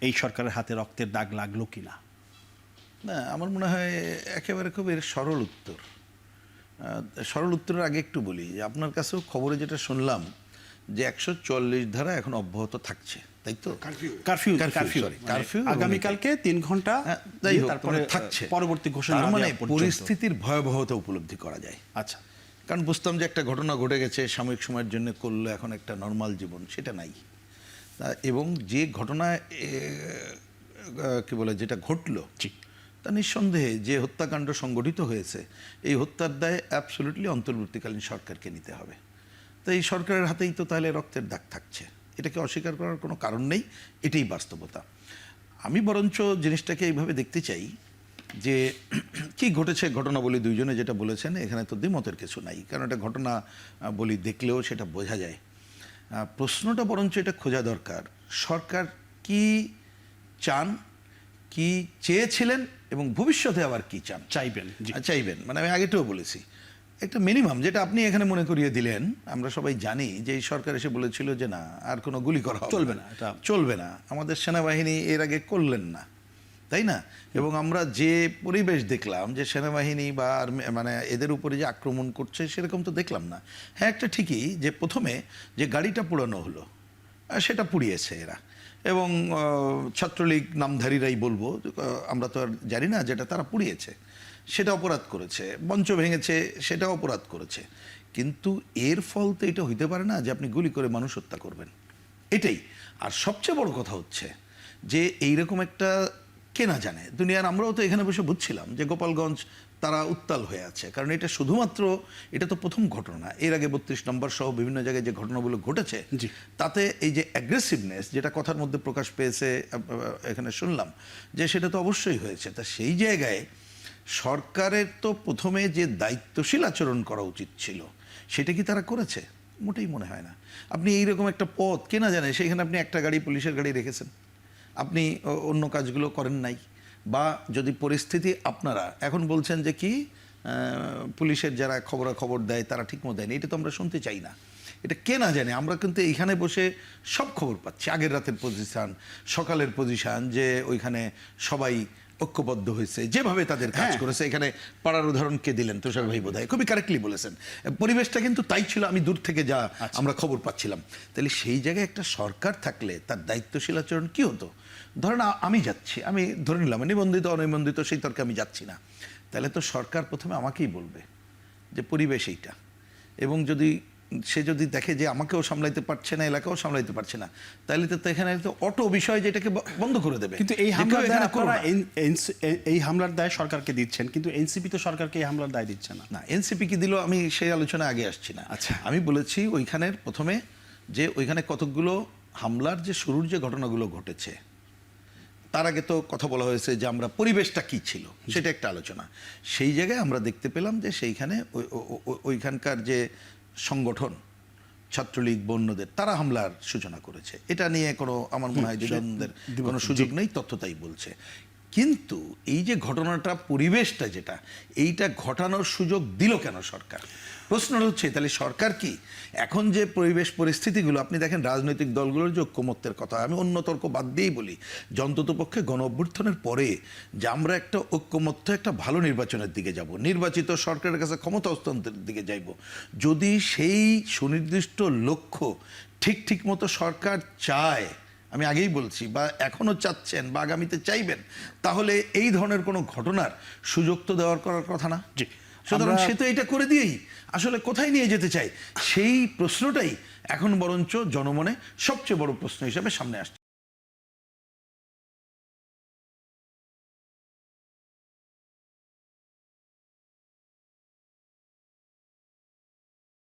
এই সরকারের হাতে রক্তের দাগ লাগলো কিনা? না, আমার মনে হয় একেবারে খুব এর সরল উত্তর। সরল উত্তরের আগে একটু বলি যে আপনার কাছেও খবরে যেটা শুনলাম যে 144 ধারা এখন অব্যাহত থাকছে, তাই তো? কারফিউ আগামীকালকে 3 ঘন্টা, যাই হোক, তারপরে থাকছে। পরবর্তী ঘোষণা মানে পরিস্থিতির ভয়াবহতা উপলব্ধি করা যায়। আচ্ছা, কারণ বুঝতাম যে একটা ঘটনা ঘটে গেছে, সাময়িক সময়ের জন্য করলো, এখন একটা নর্মাল জীবন সেটা নাই। এবং যে ঘটনা কি বলে যেটা ঘটলো, তা নিঃসন্দেহে যে হত্যাকাণ্ড সংগঠিত হয়েছে, এই হত্যার দায় অ্যাবসলিউটলি অন্তর্বর্তীকালীন সরকারকে নিতে হবে। তো এই সরকারের হাতেই তো তাহলে রক্তের দাগ থাকছে, এটাকে অস্বীকার করার কোনো কারণ নেই, এটাই বাস্তবতা। আমি বরঞ্চ জিনিসটাকে এইভাবে দেখতে চাই যে কি ঘটেছে ঘটনা বলি দুইজনে যেটা বলেছেন, এখানে তো দ্বিমতের কিছু নাই, কারণ এটা ঘটনা বলি দেখলেও সেটা বোঝা যায়। প্রশ্নটা বরঞ্চ এটা খোঁজা দরকার, সরকার কি চান, কি চেয়েছিলেন এবং ভবিষ্যতে আবার কি চান, চাইবেন। মানে আমি আগেটাও বলেছি একটা মিনিমাম, যেটা আপনি এখানে মনে করিয়ে দিলেন। আমরা সবাই জানি যে এই সরকার এসে বলেছিল যে না, আর কোনো গুলি করা চলবে না। আমাদের সেনাবাহিনী এর আগে করলেন না, তাই না? এবং আমরা যে পরিবেশ দেখলাম যে সেনাবাহিনী বা মানে এদের উপরে যে আক্রমণ করছে সেরকম তো দেখলাম না। হ্যাঁ, একটা ঠিকই যে প্রথমে যে গাড়িটা পোড়ানো হলো সেটা পুড়িয়েছে এরা, এবং ছাত্রলীগ নামধারীরাই বলবো, আমরা তো আর জানি না, যেটা তারা পুড়িয়েছে সেটা অপরাধ করেছে, মঞ্চ ভেঙেছে সেটা অপরাধ করেছে। কিন্তু এর ফল তো এটা হইতে পারে না যে আপনি গুলি করে মানুষ হত্যা করবেন, এটাই। আর সবচেয়ে বড় কথা হচ্ছে যে এইরকম একটা কে না জানে দুনিয়ার, আমরাও তো এখানে বসে বুঝছিলাম যে গোপালগঞ্জ তারা উত্তাল হয়ে আছে, কারণ এটা শুধুমাত্র এটা তো প্রথম ঘটনা। এর আগে 32 নম্বর সহ বিভিন্ন জায়গায় যে ঘটনাগুলো ঘটেছে, তাতে এই যে অ্যাগ্রেসিভনেস যেটা কথার মধ্যে প্রকাশ পেয়েছে এখানে শুনলাম, যে সেটা তো অবশ্যই হয়েছে। তা সেই জায়গায় সরকারের তো প্রথমে যে দায়িত্বশীল আচরণ করা উচিত ছিল, সেটা কি তারা করেছে? মোটেই মনে হয় না। আপনি এইরকম একটা পথ কে না জানে, সেখানে আপনি একটা গাড়ি, পুলিশের গাড়ি রেখেছেন, আপনি অন্য কাজগুলো করেন নাই। বা যদি পরিস্থিতি আপনারা এখন বলছেন যে কি পুলিশের যারা খবরাখবর দেয় তারা ঠিকমতো দেয়নি, এটা তো আমরা শুনতে চাই না। এটা কে না জানে, আমরা কিন্তু এইখানে বসে সব খবর পাচ্ছি, আগের রাতের পজিশন, সকালের পজিশন, যে ওইখানে সবাই ঐক্যবদ্ধ হয়েছে, যেভাবে তাদের কাজ করেছে। এখানে পাড়ার উদাহরণ কে দিলেন? তুষার ভাই বোধহয় খুবই কারেক্টলি বলেছেন। পরিবেশটা কিন্তু তাই ছিল, আমি দূর থেকে যা আমরা খবর পাচ্ছিলাম। তাহলে সেই জায়গায় একটা সরকার থাকলে তার দায়িত্বশীল আচরণ কি হতো? ধরেন আমি যাচ্ছি, আমি ধরে নিলাম নিবন্ধিত অনিবন্ধিত সেই তর্কে আমি যাচ্ছি না, তাহলে তো সরকার প্রথমে আমাকেই বলবে যে পরিবেশ এইটা, এবং সে যদি দেখে যে আমাকেও সামলাইতে পারছে না, এলাকাও সামলাইতে পারছে না, তাহলে তো এখানে তো অটো বিষয় যেটাকে বন্ধ করে দেবে। কিন্তু এই হামলার দায় সরকারকে দিচ্ছেন, কিন্তু এনসিপি তো সরকারকে এই হামলার দায় দিচ্ছে না। না, এনসিপি কি দিল আমি সেই আলোচনা আগে আসছি না। আচ্ছা, আমি বলেছি ওইখানের প্রথমে যে ওইখানে কতগুলো হামলার যে শুরুর যে ঘটনাগুলো ঘটেছে, তার আগে তো কথা বলা হয়েছে যে আমরা পরিবেশটা কি ছিল সেটা একটা আলোচনা। সেই জায়গায় আমরা দেখতে পেলাম যে সেইখানে ওইখানকার যে সংগঠন ছাত্রলীগ বন্যদের, তারা হামলার সূচনা করেছে। এটা নিয়ে কোনো আমার মনে হয় দ্বিধাদ্বন্দ্বের কোনো সুযোগ নেই, তথ্য তাই বলছে। কিন্তু এই যে ঘটনাটা, পরিবেশটা যেটা, এইটা ঘটানোর সুযোগ দিল কেন সরকার? প্রশ্নটা হচ্ছে তাহলে সরকার কি এখন যে পরিবেশ পরিস্থিতিগুলো, আপনি দেখেন রাজনৈতিক দলগুলোর যে ঐক্যমত্যের কথা, আমি অন্য তর্ক বাদ দিয়েই বলি যে অন্ততপক্ষে গণ অভ্যুত্থানের পরে যে আমরা একটা ঐক্যমত্য একটা ভালো নির্বাচনের দিকে যাব, নির্বাচিত সরকারের কাছে ক্ষমতা হস্তান্তরের দিকে যাইব, যদি সেই সুনির্দিষ্ট লক্ষ্য ঠিক মতো সরকার চায়, আমি আগেই বলছি, বা এখনও চাচ্ছেন বা আগামীতে চাইবেন, তাহলে এই ধরনের কোনো ঘটনার সুযোগ তো করার কথা না। সুতরাং সে তো এটা করে দিয়েই আসলে কোথায় নিয়ে যেতে চায়, সেই প্রশ্নটাই এখন বরঞ্চ জনমনে সবচেয়ে বড় প্রশ্ন হিসেবে সামনে আসছে।